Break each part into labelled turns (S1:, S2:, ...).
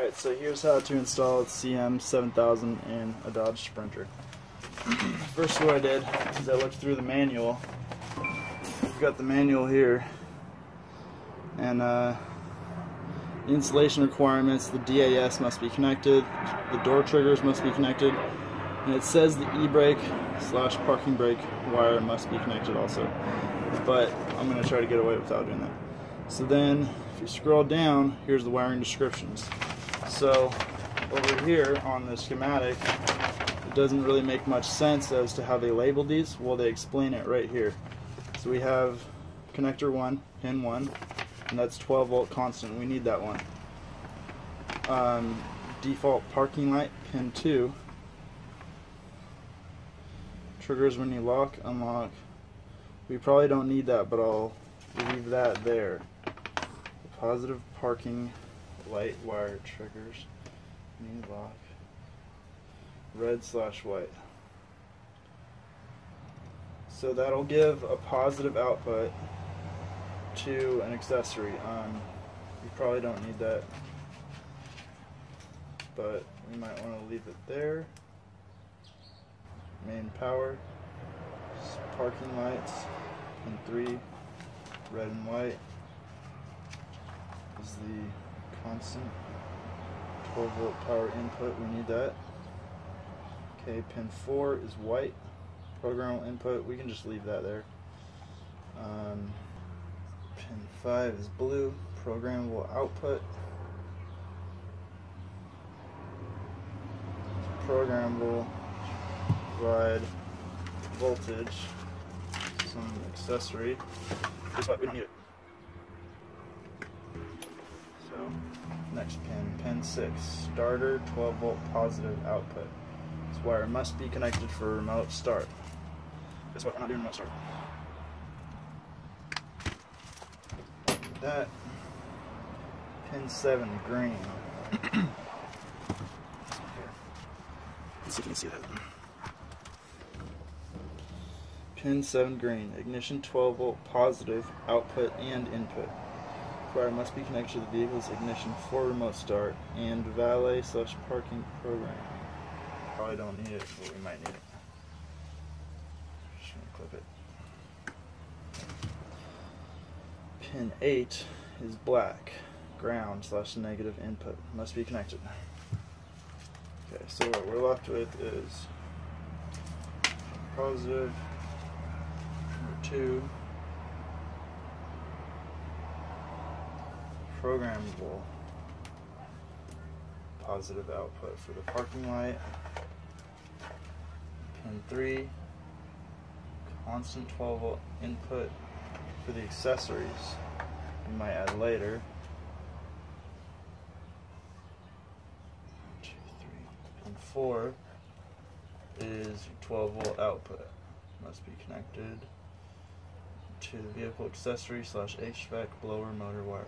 S1: Alright, so here's how to install CM7000 in a Dodge Sprinter. First what I did is I looked through the manual. We've got the manual here, and the installation requirements: the DAS must be connected, the door triggers must be connected, and it says the e-brake / parking brake wire must be connected also. But I'm going to try to get away without doing that. So then, if you scroll down, here's the wiring descriptions. So over here on the schematic, it doesn't really make much sense as to how they labeled these. Well, they explain it right here. So we have connector 1, pin 1, and that's 12 volt constant. We need that one. Default parking light, pin 2. Triggers when you lock, unlock. We probably don't need that, but I'll leave that there. The positive parking light wire triggers, new lock, red / white. So that'll give a positive output to an accessory. You probably don't need that, but we might want to leave it there. Main power, parking lights, pin 3, red and white is the constant 12 volt power input. We need that. Okay, pin 4 is white, programmable input. We can just leave that there. Pin 5 is blue, programmable output. Programmable, provide voltage, some accessory. Guess what? We don't need it. So, next pin 6, starter, 12 volt positive output. This wire must be connected for remote start. Guess what? We're not doing remote start. That. Pin 7, green. Let's see if you can see that. Pin 7, green. Ignition 12 volt positive output and input. Wire must be connected to the vehicle's ignition for remote start and valet / parking program. Probably don't need it, but we might need it. Just gonna clip it. Pin 8 is black. Ground / negative input. Must be connected. Okay, so what we're left with is positive, number 2, programmable positive output for the parking light, pin 3, constant 12 volt input for the accessories. We might add later. 1, 2, 3. Pin 4 is 12 volt output. Must be connected to the vehicle accessory / HVAC blower motor wire.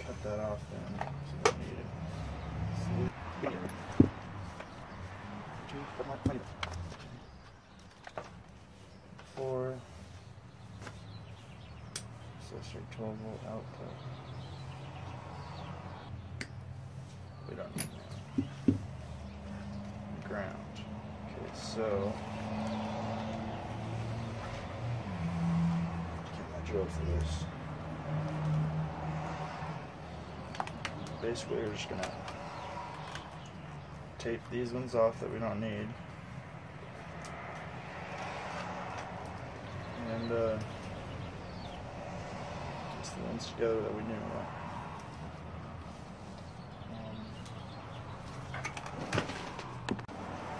S1: Cut that off then, so we don't need it. Four, accessory 12 volt output. We don't need that. Ground. Okay, so get my drill for this. Basically, we're just gonna tape these ones off that we don't need, and just the ones together that we do want.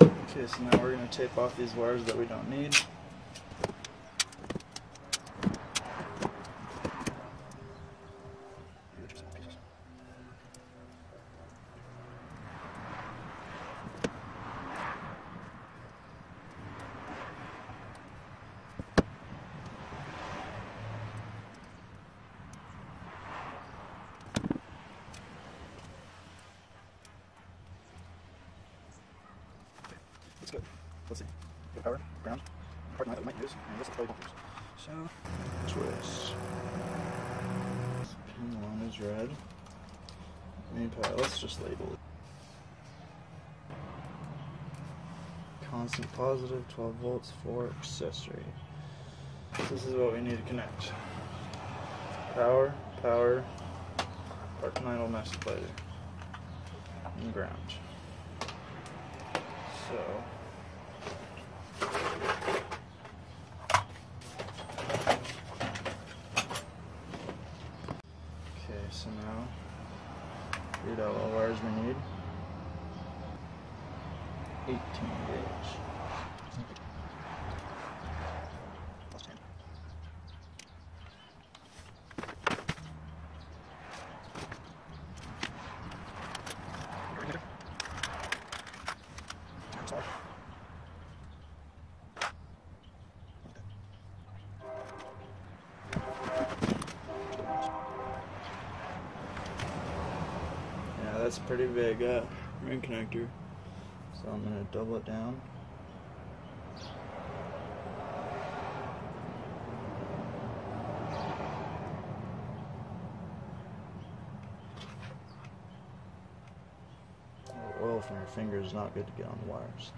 S1: Okay, so now we're going to tape off these wires that we don't need. That's good. Let's see. Good power, ground, parking light that we might use, and this is probably won't use. So, twist. Pin 1 is red. Main power, let's just label it. Constant positive, 12 volts for accessory. This is what we need to connect. Power, Park 9 master splitter, and ground. So, okay, so now read out all wires we need. 18 gauge. Yeah, that's a pretty big ring connector. So I'm going to double it down. Oil from your fingers is not good to get on the wires.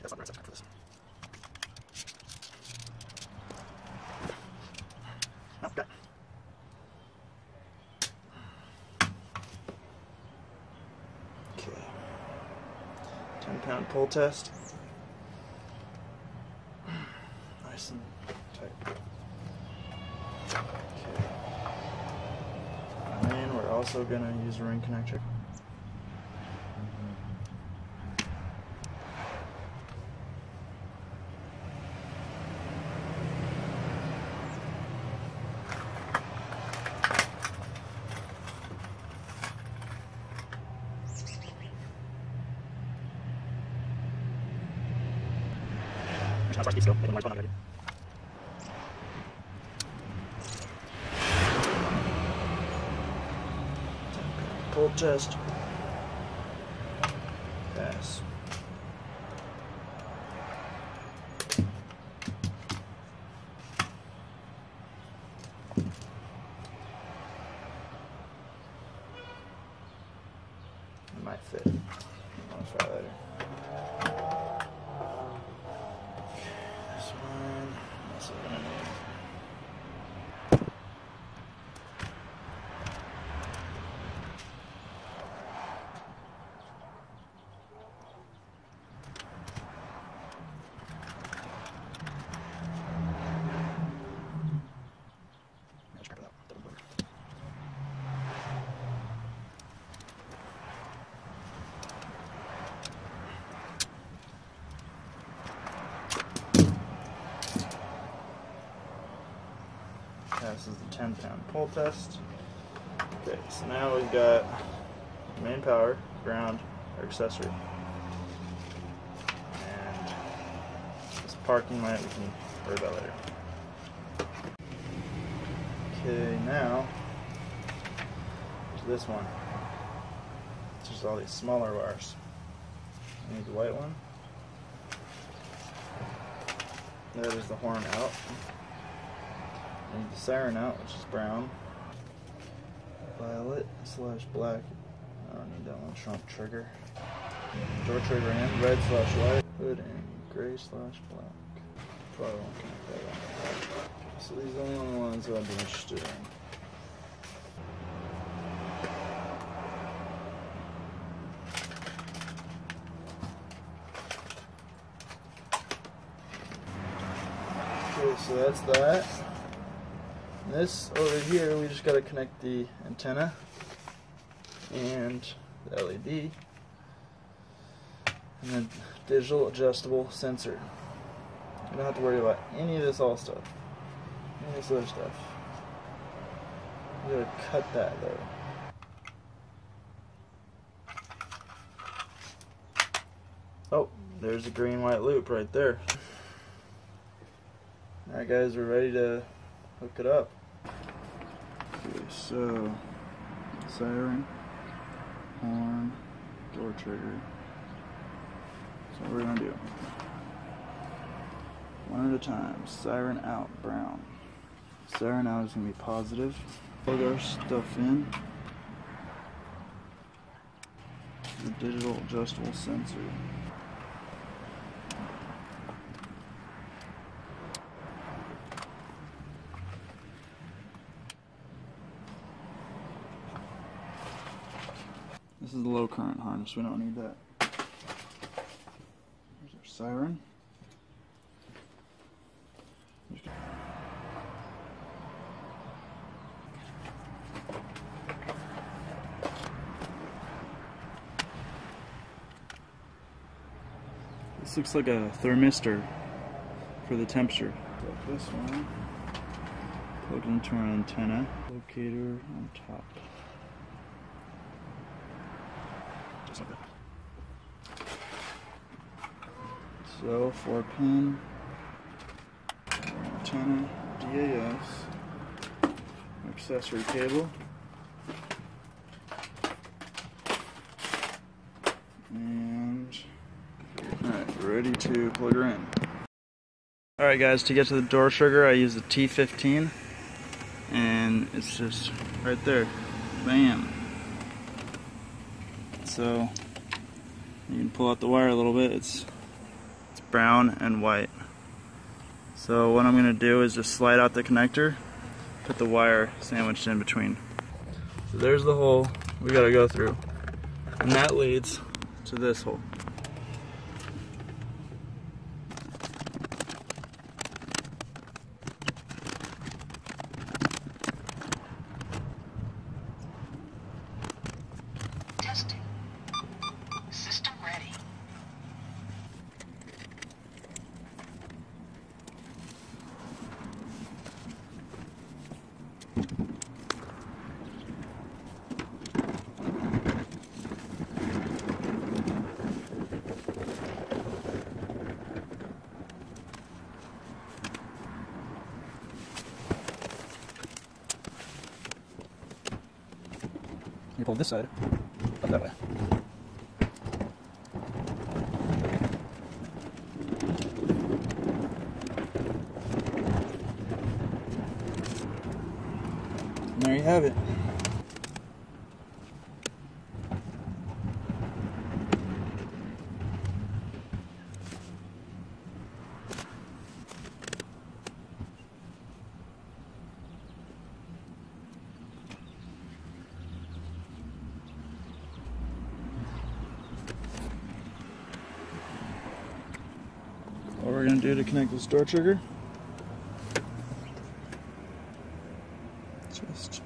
S1: That's not the right section for this. Okay. Okay. 10-pound pull test. Nice and tight. Okay. And we're also going to use a ring connector. Still, pull test. Pass. It might fit. I'll try later. Passes the 10-pound pull test. Okay, so now we've got main power, ground, or accessory. And this parking light we can worry about later. Okay, now there's this one. It's just all these smaller wires. I need the white one. That is the horn out. I need the siren out, which is brown. Violet / black. I don't need that one. Trump trigger. Door trigger in. Red / white. Hood in gray / black. Probably won't connect that one. So these are the only ones that I'd be interested in. Okay, so that's that. This over here, we just got to connect the antenna and the LED and the digital adjustable sensor. You don't have to worry about any of this all stuff, any of this other stuff. You gotta cut that though. Oh, there's a green-white loop right there. Alright guys, we're ready to hook it up. Okay, so siren, horn, door trigger. So what we're gonna do. One at a time. Siren out, brown. Siren out is gonna be positive. Plug our stuff in. The digital adjustable sensor. This is the low current harness, we don't need that. Here's our siren. This looks like a thermistor for the temperature. Plug this one. Plug into our antenna. Locator on top. Just like that. So 4-pin antenna, DAS, accessory cable, and alright, ready to plug her in. Alright guys, to get to the door trigger I use the T15 and it's just right there. Bam! So you can pull out the wire a little bit, it's brown and white. So what I'm going to do is just slide out the connector, put the wire sandwiched in between. So there's the hole we got to go through, and that leads to this hole.
S2: Testing. System ready.
S1: You pull this side up that way. And there you have it. What we're going to do to connect this door trigger, just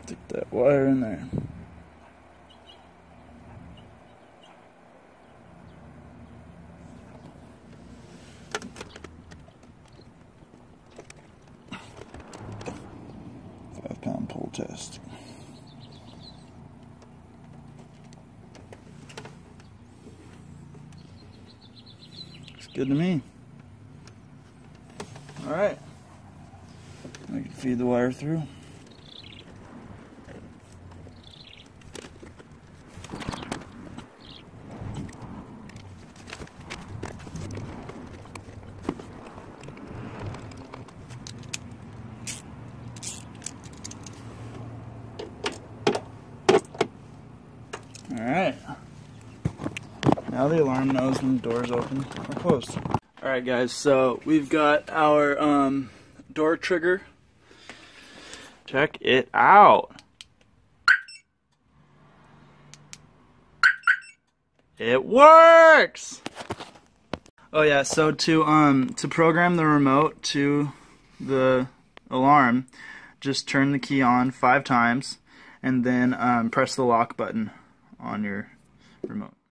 S1: stick that wire in there. £5 pull test. Good to me. Alright. I can feed the wire through. Alright. Now the alarm knows when the door's open or closed. Alright guys, so we've got our door trigger. Check it out. It works! Oh yeah, so to program the remote to the alarm, just turn the key on 5 times and then press the lock button on your remote.